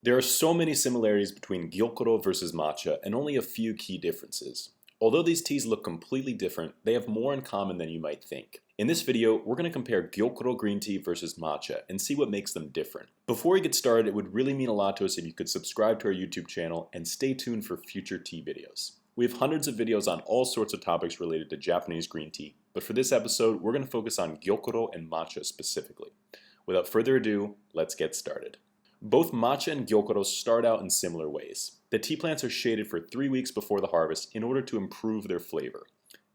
There are so many similarities between Gyokuro versus matcha and only a few key differences. Although these teas look completely different, they have more in common than you might think. In this video, we're going to compare Gyokuro green tea versus matcha and see what makes them different. Before we get started, it would really mean a lot to us if you could subscribe to our YouTube channel and stay tuned for future tea videos. We have hundreds of videos on all sorts of topics related to Japanese green tea, but for this episode, we're going to focus on Gyokuro and matcha specifically. Without further ado, let's get started. Both matcha and gyokuro start out in similar ways. The tea plants are shaded for 3 weeks before the harvest in order to improve their flavor.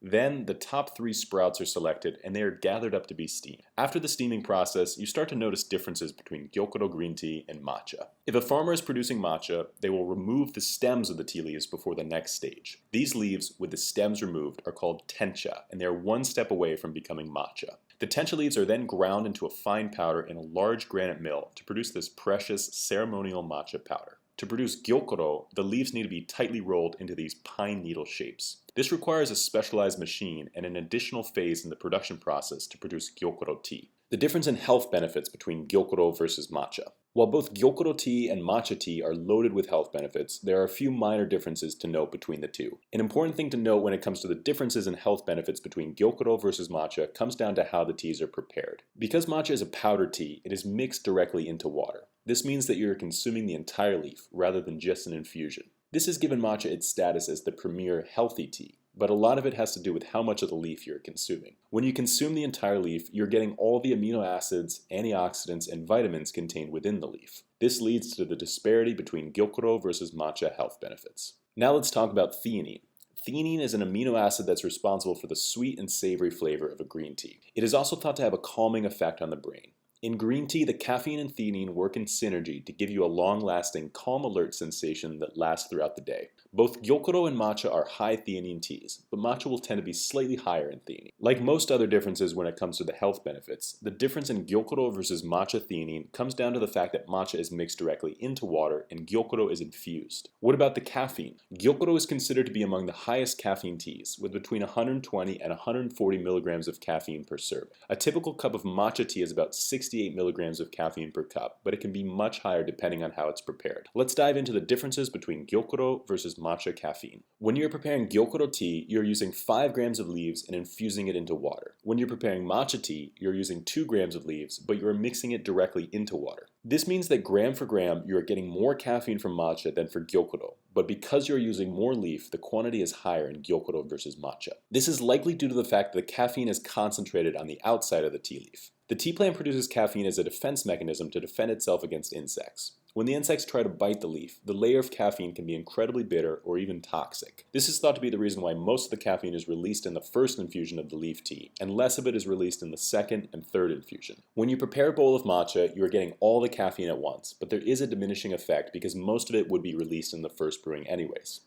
Then, the top 3 sprouts are selected and they are gathered up to be steamed. After the steaming process, you start to notice differences between gyokuro green tea and matcha. If a farmer is producing matcha, they will remove the stems of the tea leaves before the next stage. These leaves, with the stems removed, are called tencha, and they are one step away from becoming matcha. The tencha leaves are then ground into a fine powder in a large granite mill to produce this precious ceremonial matcha powder. To produce gyokuro, the leaves need to be tightly rolled into these pine needle shapes. This requires a specialized machine and an additional phase in the production process to produce Gyokuro tea. The difference in health benefits between Gyokuro versus matcha. While both Gyokuro tea and matcha tea are loaded with health benefits, there are a few minor differences to note between the two. An important thing to note when it comes to the differences in health benefits between Gyokuro versus matcha comes down to how the teas are prepared. Because matcha is a powdered tea, it is mixed directly into water. This means that you're consuming the entire leaf, rather than just an infusion. This has given matcha its status as the premier healthy tea, but a lot of it has to do with how much of the leaf you're consuming. When you consume the entire leaf, you're getting all the amino acids, antioxidants, and vitamins contained within the leaf. This leads to the disparity between Gyokuro versus matcha health benefits. Now let's talk about theanine. Theanine is an amino acid that's responsible for the sweet and savory flavor of a green tea. It is also thought to have a calming effect on the brain. In green tea, the caffeine and theanine work in synergy to give you a long-lasting, calm alert sensation that lasts throughout the day. Both Gyokuro and matcha are high theanine teas, but matcha will tend to be slightly higher in theanine. Like most other differences when it comes to the health benefits, the difference in Gyokuro versus matcha theanine comes down to the fact that matcha is mixed directly into water and Gyokuro is infused. What about the caffeine? Gyokuro is considered to be among the highest caffeine teas, with between 120 and 140 milligrams of caffeine per serving. A typical cup of matcha tea is about 68 milligrams of caffeine per cup, but it can be much higher depending on how it's prepared. Let's dive into the differences between Gyokuro versus matcha caffeine. When you're preparing Gyokuro tea, you're using 5 grams of leaves and infusing it into water. When you're preparing matcha tea, you're using 2 grams of leaves, but you're mixing it directly into water. This means that gram for gram, you are getting more caffeine from matcha than for Gyokuro, but because you're using more leaf, the quantity is higher in Gyokuro versus matcha. This is likely due to the fact that the caffeine is concentrated on the outside of the tea leaf. The tea plant produces caffeine as a defense mechanism to defend itself against insects. When the insects try to bite the leaf, the layer of caffeine can be incredibly bitter or even toxic. This is thought to be the reason why most of the caffeine is released in the first infusion of the leaf tea, and less of it is released in the second and third infusion. When you prepare a bowl of matcha, you are getting all the caffeine at once, but there is a diminishing effect because most of it would be released in the first brewing anyways.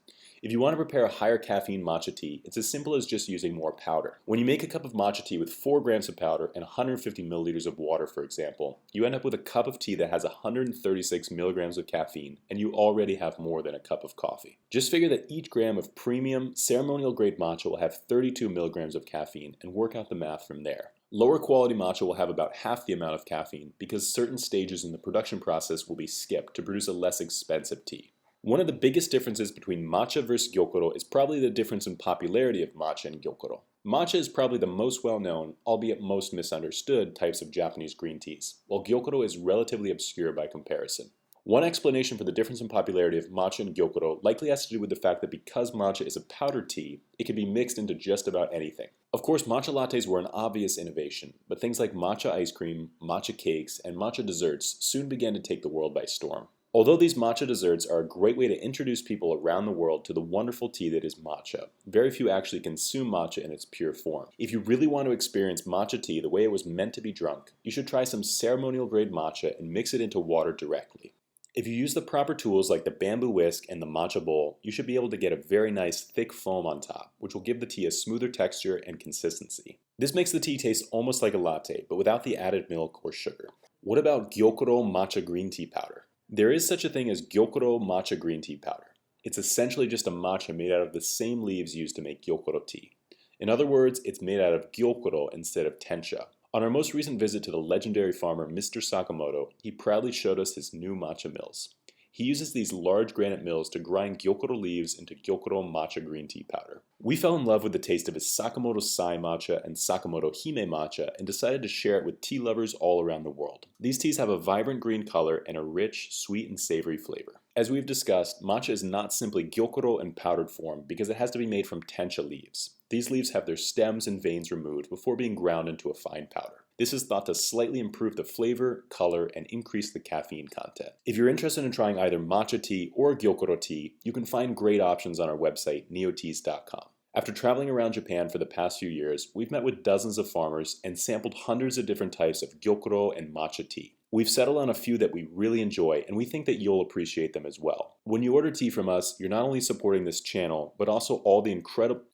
If you want to prepare a higher caffeine matcha tea, it's as simple as just using more powder. When you make a cup of matcha tea with 4 grams of powder and 150 milliliters of water, for example, you end up with a cup of tea that has 136 milligrams of caffeine, and you already have more than a cup of coffee. Just figure that each gram of premium, ceremonial grade matcha will have 32 milligrams of caffeine, and work out the math from there. Lower quality matcha will have about half the amount of caffeine because certain stages in the production process will be skipped to produce a less expensive tea. One of the biggest differences between matcha versus Gyokuro is probably the difference in popularity of matcha and Gyokuro. Matcha is probably the most well-known, albeit most misunderstood, types of Japanese green teas, while Gyokuro is relatively obscure by comparison. One explanation for the difference in popularity of matcha and Gyokuro likely has to do with the fact that because matcha is a powdered tea, it can be mixed into just about anything. Of course, matcha lattes were an obvious innovation, but things like matcha ice cream, matcha cakes, and matcha desserts soon began to take the world by storm. Although these matcha desserts are a great way to introduce people around the world to the wonderful tea that is matcha, very few actually consume matcha in its pure form. If you really want to experience matcha tea the way it was meant to be drunk, you should try some ceremonial grade matcha and mix it into water directly. If you use the proper tools like the bamboo whisk and the matcha bowl, you should be able to get a very nice thick foam on top, which will give the tea a smoother texture and consistency. This makes the tea taste almost like a latte, but without the added milk or sugar. What about Gyokuro matcha green tea powder? There is such a thing as Gyokuro matcha green tea powder. It's essentially just a matcha made out of the same leaves used to make Gyokuro tea. In other words, it's made out of Gyokuro instead of tencha. On our most recent visit to the legendary farmer Mr. Sakamoto, he proudly showed us his new matcha mills. He uses these large granite mills to grind Gyokuro leaves into Gyokuro matcha green tea powder. We fell in love with the taste of his Sakamoto Sai matcha and Sakamoto Hime matcha and decided to share it with tea lovers all around the world. These teas have a vibrant green color and a rich, sweet, and savory flavor. As we've discussed, matcha is not simply Gyokuro in powdered form because it has to be made from Tencha leaves. These leaves have their stems and veins removed before being ground into a fine powder. This is thought to slightly improve the flavor, color, and increase the caffeine content. If you're interested in trying either matcha tea or Gyokuro tea, you can find great options on our website, neoteas.com. After traveling around Japan for the past few years, we've met with dozens of farmers and sampled hundreds of different types of Gyokuro and matcha tea. We've settled on a few that we really enjoy, and we think that you'll appreciate them as well. When you order tea from us, you're not only supporting this channel, but also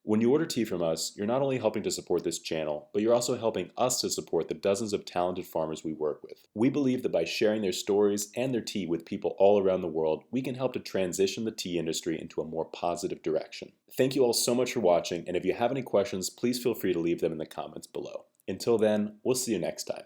When you order tea from us, you're not only helping to support this channel, but you're also helping us to support the dozens of talented farmers we work with. We believe that by sharing their stories and their tea with people all around the world, we can help to transition the tea industry into a more positive direction. Thank you all so much for watching, and if you have any questions, please feel free to leave them in the comments below. Until then, we'll see you next time.